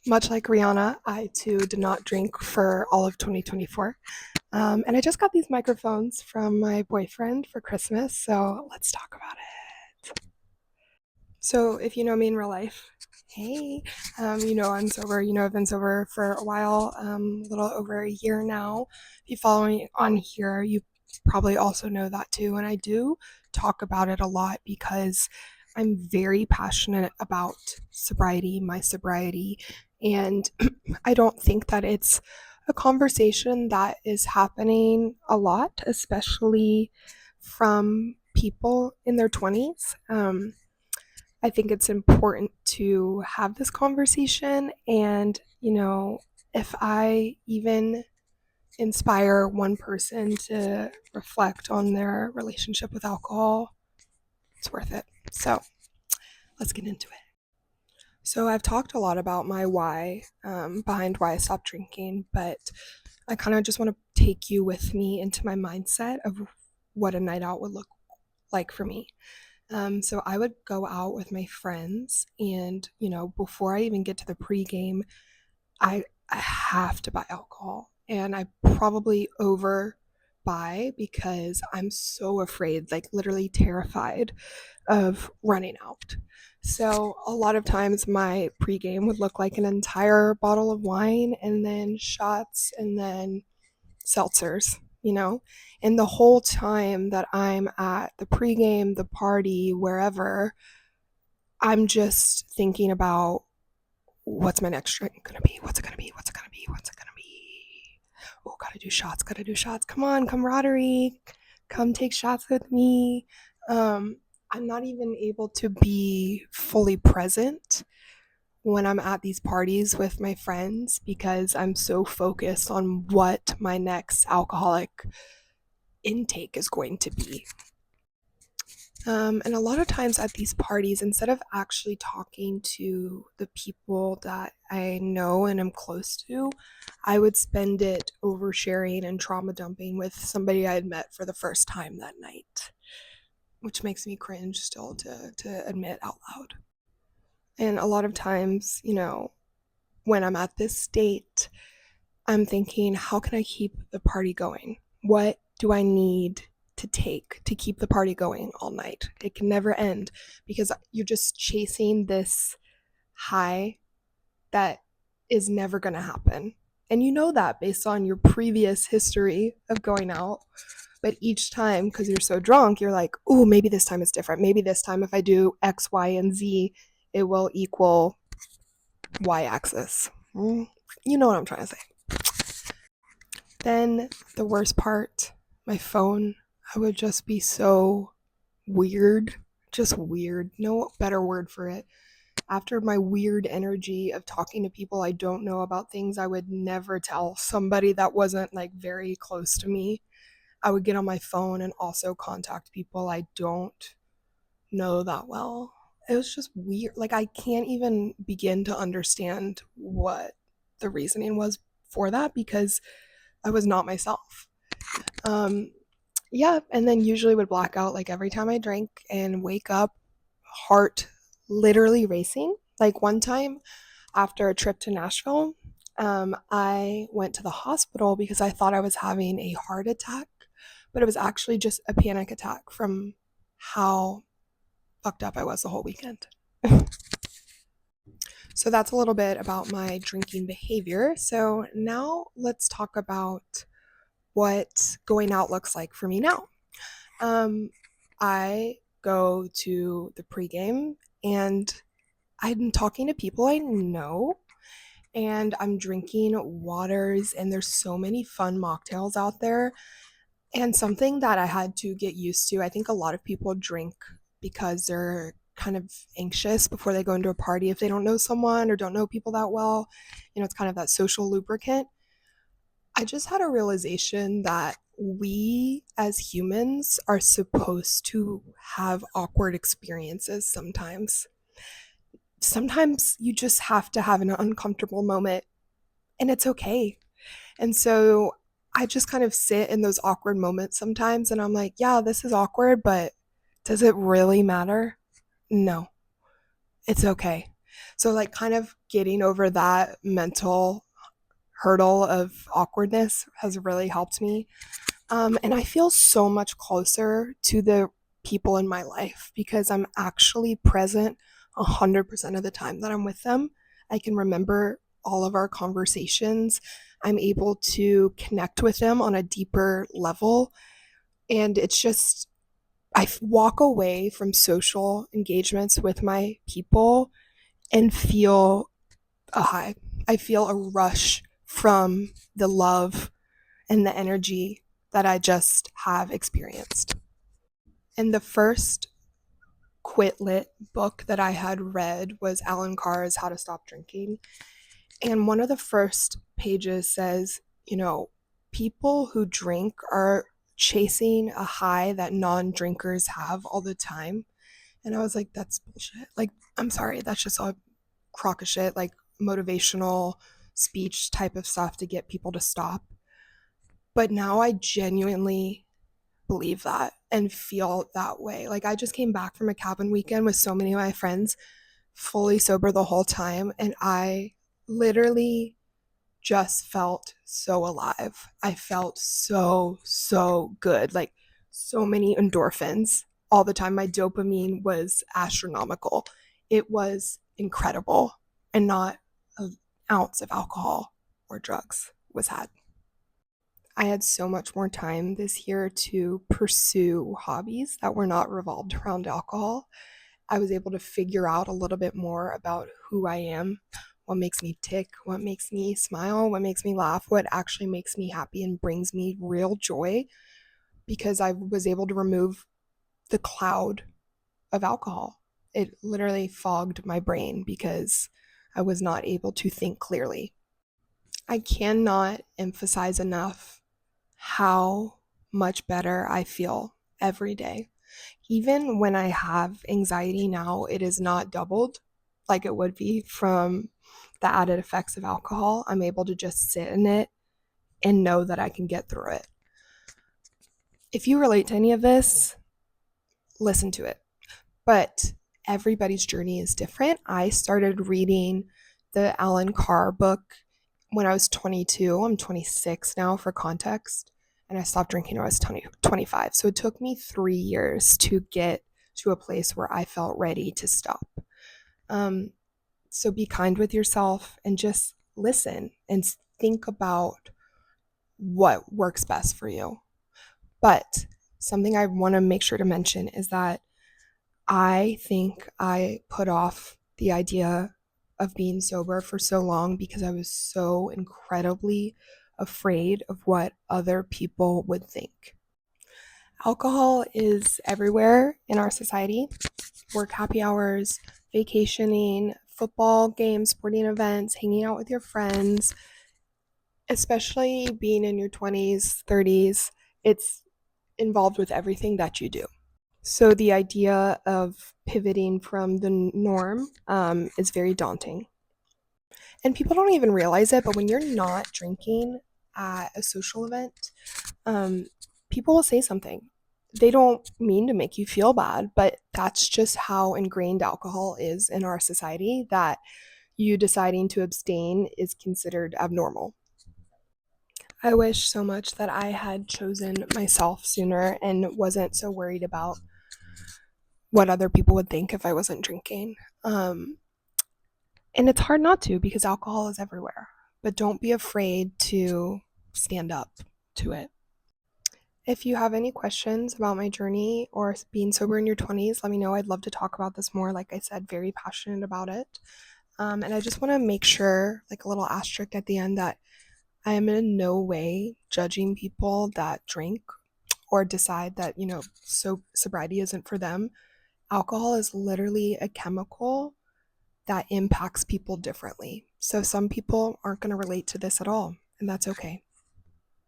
Much like Rihanna, I too did not drink for all of 2024. And I just got these microphones from my boyfriend for Christmas, so let's talk about it. So, if you know me in real life, hey, you know I'm sober. You know I've been sober for a while, a little over a year now. If you follow me on here, you probably also know that too. And I do talk about it a lot because I'm very passionate about sobriety, my sobriety, and I don't think that it's a conversation that is happening a lot, especially from people in their 20s. I think it's important to have this conversation. And, if I even inspire one person to reflect on their relationship with alcohol, it's worth it. So let's get into it. So I've talked a lot about my why behind why I stopped drinking, but I kind of just want to take you with me into my mindset of what a night out would look like for me. So I would go out with my friends, and before I even get to the pregame, I have to buy alcohol, and I probably over buy because I'm so afraid, like literally terrified of running out. So a lot of times my pregame would look like an entire bottle of wine and then shots and then seltzers, And the whole time that I'm at the pregame, the party, wherever, I'm just thinking about what's my next drink gonna be? What's it gonna be? What's it gonna be? What's it gonna be? Oh, gotta do shots, gotta do shots. Come on, camaraderie. Come take shots with me. Um, I'm not even able to be fully present when I'm at these parties with my friends because I'm so focused on what my next alcoholic intake is going to be. And a lot of times at these parties, instead of actually talking to the people that I know and am close to, I would spend it oversharing and trauma dumping with somebody I had met for the first time that night, which makes me cringe still to admit out loud. And a lot of times, when I'm at this state, I'm thinking, how can I keep the party going? What do I need to take to keep the party going all night? It can never end because you're just chasing this high that is never going to happen. And you know that based on your previous history of going out. But each time, because you're so drunk, you're like, oh, maybe this time it's different. Maybe this time, if I do X, Y, and Z, it will equal Y axis. You know what I'm trying to say. Then the worst part, my phone, I would just be so weird, just weird. No better word for it. After my weird energy of talking to people I don't know about things I would never tell somebody that wasn't like very close to me, I would get on my phone and also contact people I don't know that well. It was just weird. Like, I can't even begin to understand what the reasoning was for that because I was not myself. Um, yeah, and then usually would black out like every time I drank and wake up, heart literally racing. Like one time after a trip to Nashville, I went to the hospital because I thought I was having a heart attack, but it was actually just a panic attack from how fucked up I was the whole weekend. So that's a little bit about my drinking behavior. So now let's talk about what going out looks like for me now. I go to the pregame and I'm talking to people I know and I'm drinking waters, and there's so many fun mocktails out there. And something that I had to get used to, I think a lot of people drink because they're kind of anxious before they go into a party if they don't know someone or don't know people that well. It's kind of that social lubricant. I just had a realization that we as humans are supposed to have awkward experiences sometimes. Sometimes you just have to have an uncomfortable moment, and it's okay. And so I just kind of sit in those awkward moments sometimes, and I'm like, yeah, this is awkward, but does it really matter? No, it's okay. So, like, kind of getting over that mental hurdle of awkwardness has really helped me. And I feel so much closer to the people in my life because I'm actually present 100% of the time that I'm with them. I can remember all of our conversations. I'm able to connect with them on a deeper level. And it's just, walk away from social engagements with my people and feel a high. I feel a rush from the love and the energy that I just have experienced. And the first quit lit book that I had read was Alan Carr's How to Stop Drinking. And one of the first pages says, people who drink are chasing a high that non drinkers have all the time. And I was like, that's bullshit. Like, I'm sorry, that's just a crock of shit, like motivational speech type of stuff to get people to stop. But now I genuinely believe that and feel that way. Like, I just came back from a cabin weekend with so many of my friends, fully sober the whole time, and I literally just felt so alive. I felt so good. Like, so many endorphins all the time. My dopamine was astronomical. It was incredible, and not an ounce of alcohol or drugs was had. I had so much more time this year to pursue hobbies that were not revolved around alcohol. I was able to figure out a little bit more about who I am, what makes me tick, what makes me smile, what makes me laugh, what actually makes me happy and brings me real joy, because I was able to remove the cloud of alcohol. It literally fogged my brain because I was not able to think clearly. I cannot emphasize enough how much better I feel every day. Even when I have anxiety now, it is not doubled like it would be from the added effects of alcohol. I'm able to just sit in it and know that I can get through it. If you relate to any of this, listen to it. But everybody's journey is different. I started reading the Alan Carr book when I was 22. I'm 26 now for context. And I stopped drinking when I was 25. So it took me 3 years to get to a place where I felt ready to stop. So be kind with yourself and just listen and think about what works best for you. But something I want to make sure to mention is that I think I put off the idea of being sober for so long because I was so incredibly afraid of what other people would think. Alcohol is everywhere in our society. Work happy hours, vacationing, football games, sporting events, hanging out with your friends, especially being in your 20s, 30s. It's involved with everything that you do. So the idea of pivoting from the norm is very daunting. And people don't even realize it, but when you're not drinking at a social event, um, people will say something. They don't mean to make you feel bad, but that's just how ingrained alcohol is in our society, that you deciding to abstain is considered abnormal. I wish so much that I had chosen myself sooner and wasn't so worried about what other people would think if I wasn't drinking. And it's hard not to because alcohol is everywhere. But don't be afraid to stand up to it. If you have any questions about my journey or being sober in your 20s, let me know. I'd love to talk about this more. Like I said, very passionate about it. And I just want to make sure, like a little asterisk at the end, that I am in no way judging people that drink or decide that, sobriety isn't for them. Alcohol is literally a chemical that impacts people differently. So some people aren't going to relate to this at all, and that's okay.